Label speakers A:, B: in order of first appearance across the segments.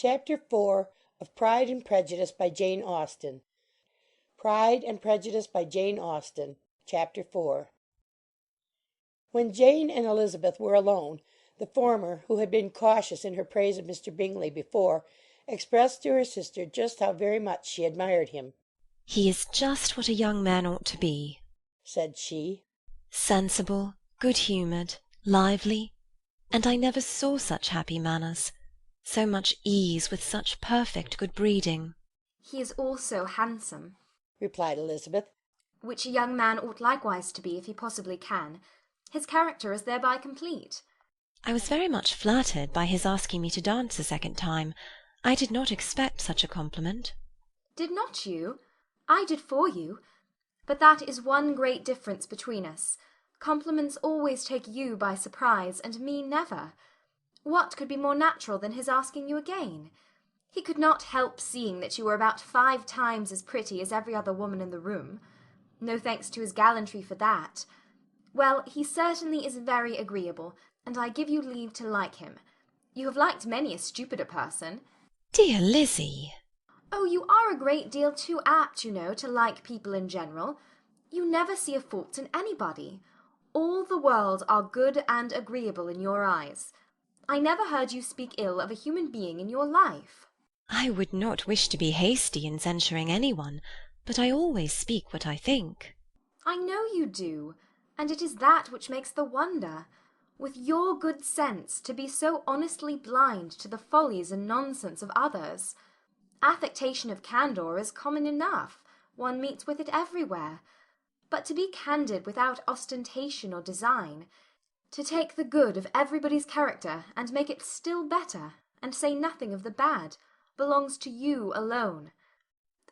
A: Chapter 4 of Pride and Prejudice by Jane Austen. Pride and Prejudice by Jane Austen. Chapter 4. When Jane and Elizabeth were alone, the former, who had been cautious in her praise of Mr. Bingley before, expressed to her sister just how very much she admired him.
B: "He is just what a young man ought to be,"
A: said she.
B: "Sensible, good-humoured, lively, and I never saw such happy manners, so much ease with such perfect good breeding."
C: "He is also handsome,"
A: replied Elizabeth.
C: "which a young man ought likewise to be, if he possibly can. His character is thereby complete."
B: "I was very much flattered by his asking me to dance a second time. I did not expect such a compliment."
C: "Did not you? I did for you. But that is one great difference between us. Compliments always take you by surprise, and me never. What could be more natural than his asking you again? He could not help seeing that you were about 5 times as pretty as every other woman in the room. No thanks to his gallantry for that. Well, he certainly is very agreeable, and I give you leave to like him. You have liked many a stupider person."
B: "Dear Lizzie!"
C: "Oh, you are a great deal too apt, you know, to like people in general. You never see a fault in anybody. All the world are good and agreeable in your eyes. I never heard you speak ill of a human being in your life."
B: "I would not wish to be hasty in censuring any one, but I always speak what I think."
C: "I know you do, and it is that which makes the wonder. With your good sense, to be so honestly blind to the follies and nonsense of others. Affectation of candour is common enough, one meets with it everywhere. But to be candid without ostentation or design, to take the good of everybody's character and make it still better, and say nothing of the bad, belongs to you alone.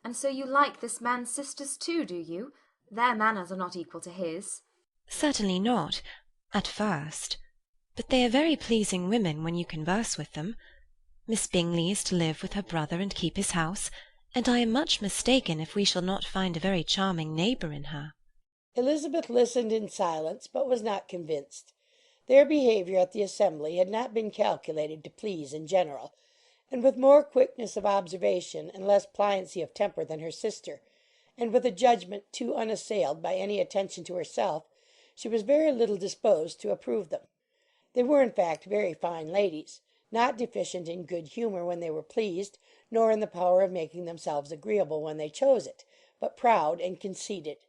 C: And so you like this man's sisters too, do you? Their manners are not equal to his."
B: "Certainly not, at first. But they are very pleasing women when you converse with them. Miss Bingley is to live with her brother and keep his house, and I am much mistaken if we shall not find a very charming neighbour in her."
A: Elizabeth listened in silence, but was not convinced. Their behaviour at the assembly had not been calculated to please in general, and with more quickness of observation and less pliancy of temper than her sister, and with a judgment too unassailed by any attention to herself, she was very little disposed to approve them. They were in fact very fine ladies, not deficient in good humour when they were pleased, nor in the power of making themselves agreeable when they chose it, but proud and conceited.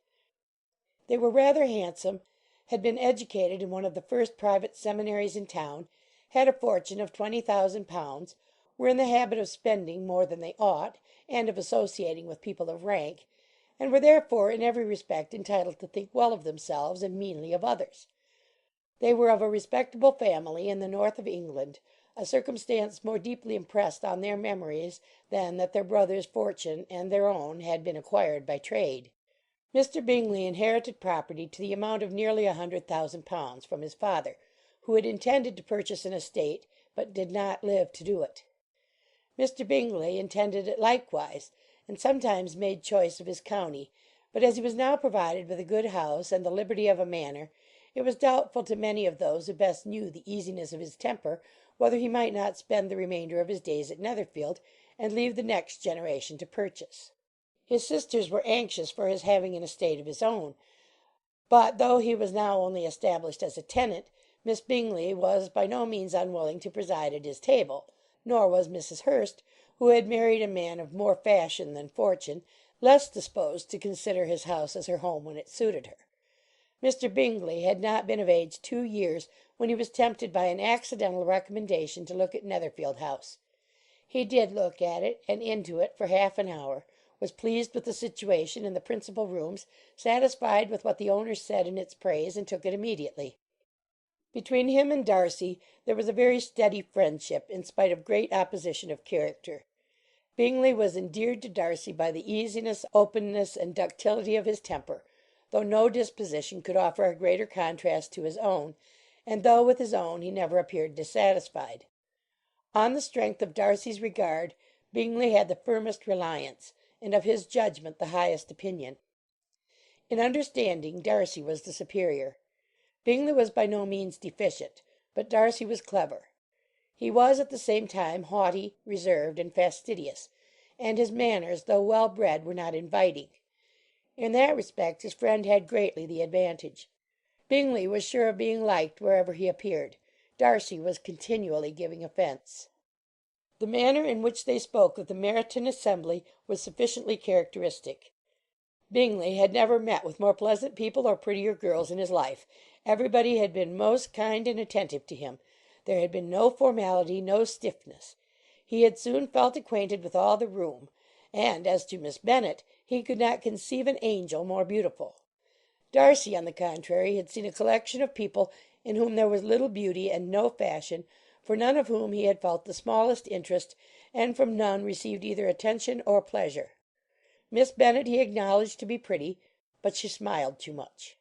A: They were rather handsome, had been educated in one of the first private seminaries in town, had a fortune of 20,000 pounds, were in the habit of spending more than they ought, and of associating with people of rank, and were therefore in every respect entitled to think well of themselves and meanly of others. They were of a respectable family in the north of England, a circumstance more deeply impressed on their memories than that their brother's fortune and their own had been acquired by trade. Mr. Bingley inherited property to the amount of nearly 100,000 pounds from his father, who had intended to purchase an estate, but did not live to do it. Mr. Bingley intended it likewise, and sometimes made choice of his county, but as he was now provided with a good house and the liberty of a manor, it was doubtful to many of those who best knew the easiness of his temper whether he might not spend the remainder of his days at Netherfield, and leave the next generation to purchase. His sisters were anxious for his having an estate of his own, but though he was now only established as a tenant, Miss Bingley was by no means unwilling to preside at his table, nor was Mrs. Hurst, who had married a man of more fashion than fortune, less disposed to consider his house as her home when it suited her. Mr. Bingley had not been of age 2 years when he was tempted by an accidental recommendation to look at Netherfield House. He did look at it, and into it, for half an hour, was pleased with the situation and the principal rooms, satisfied with what the owners said in its praise, and took it immediately. Between him and Darcy there was a very steady friendship, in spite of great opposition of character. Bingley was endeared to Darcy by the easiness, openness, and ductility of his temper, though no disposition could offer a greater contrast to his own, and though with his own he never appeared dissatisfied. On the strength of Darcy's regard, Bingley had the firmest reliance, and of his judgment the highest opinion. In understanding, Darcy was the superior. Bingley was by no means deficient, but Darcy was clever. He was at the same time haughty, reserved, and fastidious, and his manners, though well bred, were not inviting. In that respect his friend had greatly the advantage. Bingley was sure of being liked wherever he appeared. Darcy was continually giving offence. The manner in which they spoke of the Meryton assembly was sufficiently characteristic. Bingley had never met with more pleasant people or prettier girls in his life. Everybody had been most kind and attentive to him. There had been no formality, no stiffness. He had soon felt acquainted with all the room, and as to Miss Bennet, he could not conceive an angel more beautiful. Darcy, on the contrary, had seen a collection of people in whom there was little beauty and no fashion, for none of whom he had felt the smallest interest, and from none received either attention or pleasure. Miss Bennet he acknowledged to be pretty, but she smiled too much.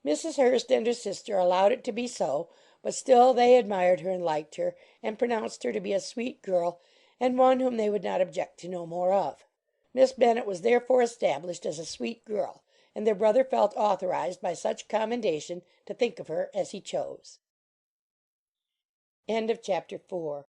A: Mrs. Hurst and her sister allowed it to be so, but still they admired her and liked her, and pronounced her to be a sweet girl, and one whom they would not object to know more of. Miss Bennet was therefore established as a sweet girl, and their brother felt authorized by such commendation to think of her as he chose. End of chapter 4.